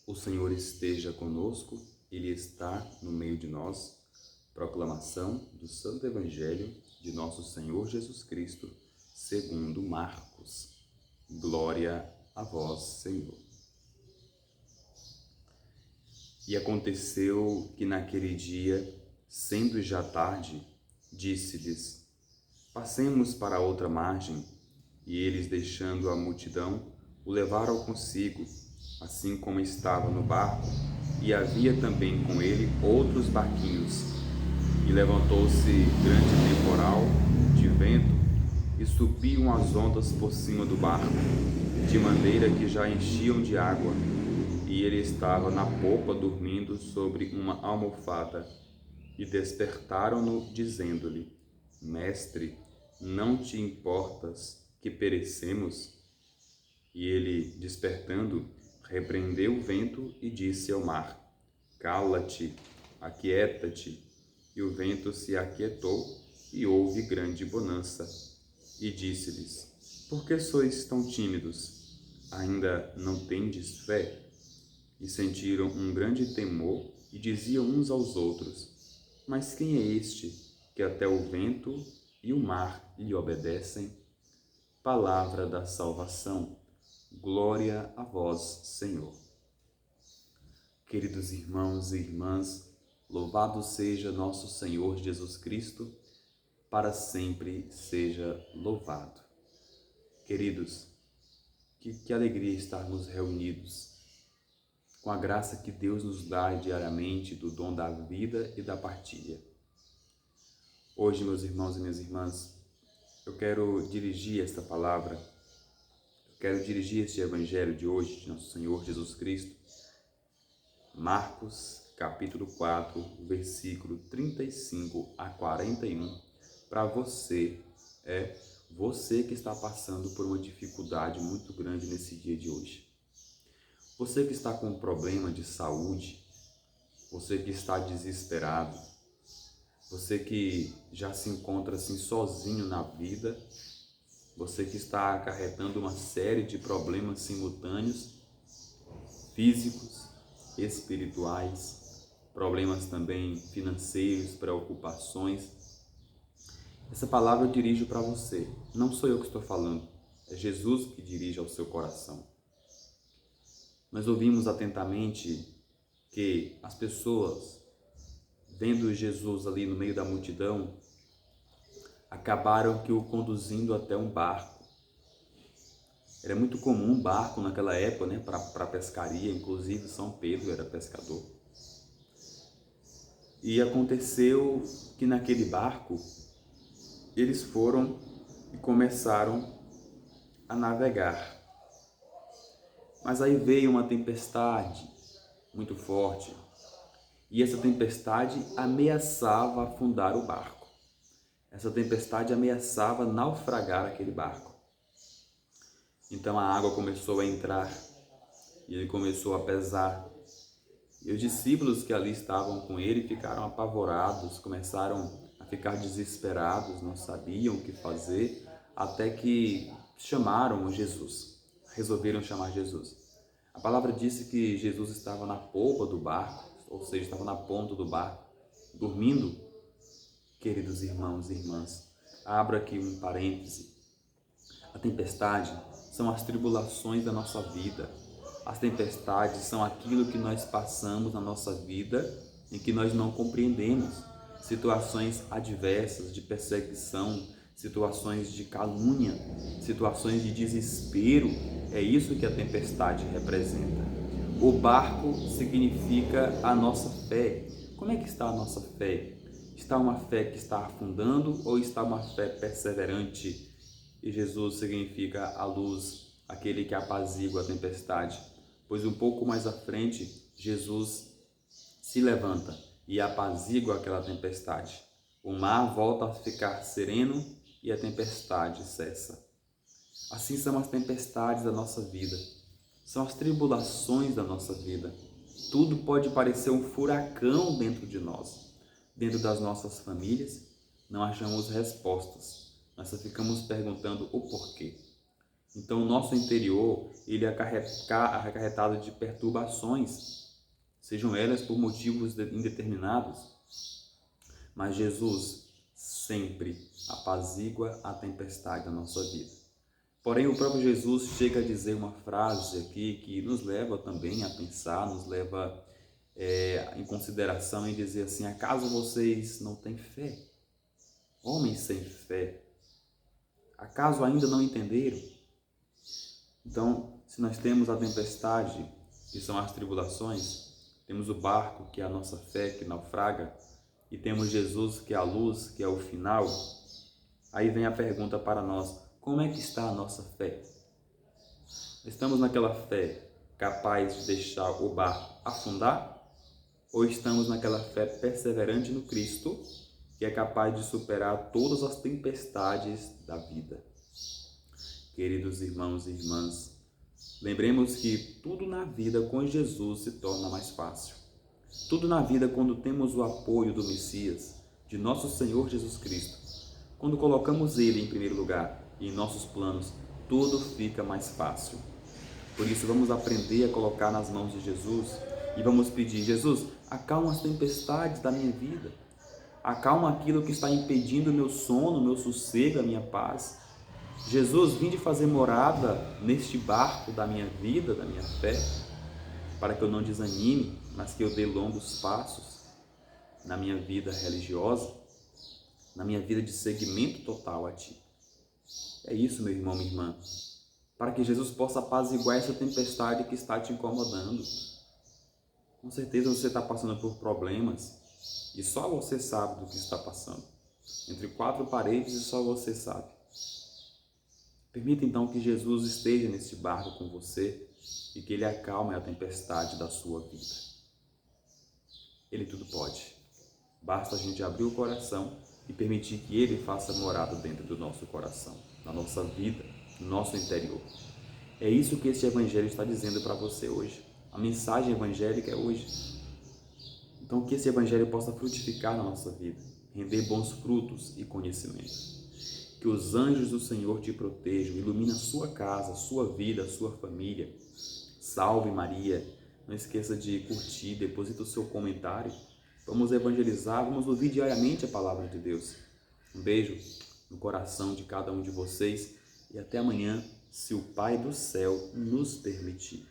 O Senhor esteja conosco, Ele está no meio de nós. Proclamação do Santo Evangelho de nosso Senhor Jesus Cristo, segundo Marcos. Glória a vós, Senhor. E aconteceu que naquele dia, sendo já tarde, disse-lhes: passemos para a outra margem. E eles, deixando a multidão, o levaram consigo, assim como estava no barco, e havia também com ele outros barquinhos. E levantou-se grande temporal de vento, e subiam as ondas por cima do barco, de maneira que já enchiam de água. E ele estava na popa dormindo sobre uma almofada. E despertaram-no, dizendo-lhe: Mestre, não te importas que perecemos? E ele, despertando, repreendeu o vento e disse ao mar: Cala-te, aquieta-te. E o vento se aquietou e houve grande bonança. E disse-lhes: Por que sois tão tímidos? Ainda não tendes fé? E sentiram um grande temor e diziam uns aos outros: Mas quem é este que até o vento e o mar lhe obedecem? Palavra da salvação. Glória a vós, Senhor. Queridos irmãos e irmãs, louvado seja nosso Senhor Jesus Cristo, para sempre seja louvado. Queridos, que alegria estarmos reunidos, com a graça que Deus nos dá diariamente do dom da vida e da partilha. Hoje, meus irmãos e minhas irmãs, eu quero dirigir esta palavra, quero dirigir este Evangelho de hoje, de nosso Senhor Jesus Cristo, Marcos, capítulo 4, versículo 35 a 41, para você que está passando por uma dificuldade muito grande nesse dia de hoje. Você que está com um problema de saúde, você que está desesperado, você que já se encontra assim sozinho na vida, você que está acarretando uma série de problemas simultâneos, físicos, espirituais, problemas também financeiros, preocupações. Essa palavra eu dirijo para você. Não sou eu que estou falando, é Jesus que dirige ao seu coração. Nós ouvimos atentamente que as pessoas, vendo Jesus ali no meio da multidão, acabaram que o conduzindo até um barco. Era muito comum um barco naquela época, né, para pescaria, inclusive São Pedro era pescador. E aconteceu que naquele barco eles foram e começaram a navegar. Mas aí veio uma tempestade muito forte, e essa tempestade ameaçava afundar o barco. Essa tempestade ameaçava naufragar aquele barco. Então a água começou a entrar e ele começou a pesar. E os discípulos que ali estavam com ele ficaram apavorados, começaram a ficar desesperados, não sabiam o que fazer, até que chamaram Jesus, resolveram chamar Jesus. A palavra disse que Jesus estava na polpa do barco, ou seja, estava na ponta do barco, dormindo. Queridos irmãos e irmãs, abro aqui um parêntese. A tempestade são as tribulações da nossa vida. As tempestades são aquilo que nós passamos na nossa vida em que nós não compreendemos. Situações adversas, de perseguição, situações de calúnia, situações de desespero. É isso que a tempestade representa. O barco significa a nossa fé. Como é que está a nossa fé? Está uma fé que está afundando ou está uma fé perseverante? E Jesus significa a luz, aquele que apazigua a tempestade. Pois um pouco mais à frente, Jesus se levanta e apazigua aquela tempestade. O mar volta a ficar sereno e a tempestade cessa. Assim são as tempestades da nossa vida. São as tribulações da nossa vida. Tudo pode parecer um furacão dentro de nós. Dentro das nossas famílias, não achamos respostas. Nós só ficamos perguntando o porquê. Então, o nosso interior, ele é acarretado de perturbações, sejam elas por motivos indeterminados, mas Jesus sempre apazigua a tempestade da nossa vida. Porém, o próprio Jesus chega a dizer uma frase aqui que nos leva também a pensar, nos leva em consideração, e dizer assim: acaso vocês não têm fé? Homens sem fé, acaso ainda não entenderam? Então, se nós temos a tempestade, que são as tribulações, temos o barco, que é a nossa fé, que naufraga, e temos Jesus, que é a luz, que é o final, aí vem a pergunta para nós: como é que está a nossa fé? Estamos naquela fé capaz de deixar o barco afundar? Ou estamos naquela fé perseverante no Cristo, que é capaz de superar todas as tempestades da vida? Queridos irmãos e irmãs, lembremos que tudo na vida com Jesus se torna mais fácil. Tudo na vida, quando temos o apoio do Messias, de nosso Senhor Jesus Cristo, quando colocamos Ele em primeiro lugar e em nossos planos, tudo fica mais fácil. Por isso, vamos aprender a colocar nas mãos de Jesus e vamos pedir: Jesus, acalma as tempestades da minha vida, acalma aquilo que está impedindo o meu sono, o meu sossego, a minha paz. Jesus, vinde fazer morada neste barco da minha vida, da minha fé, para que eu não desanime, mas que eu dê longos passos na minha vida religiosa, na minha vida de seguimento total a Ti. É isso, meu irmão, minha irmã, para que Jesus possa apaziguar essa tempestade que está te incomodando. Com certeza você está passando por problemas e só você sabe do que está passando. Entre quatro paredes e só você sabe. Permita então que Jesus esteja nesse barco com você e que Ele acalme a tempestade da sua vida. Ele tudo pode. Basta a gente abrir o coração e permitir que Ele faça morada dentro do nosso coração, na nossa vida, no nosso interior. É isso que esse Evangelho está dizendo para você hoje. A mensagem evangélica é hoje. Então, que esse Evangelho possa frutificar na nossa vida, render bons frutos e conhecimento. Que os anjos do Senhor te protejam, ilumine a sua casa, a sua vida, a sua família. Salve Maria! Não esqueça de curtir, deposita o seu comentário. Vamos evangelizar, vamos ouvir diariamente a palavra de Deus. Um beijo no coração de cada um de vocês e até amanhã, se o Pai do céu nos permitir.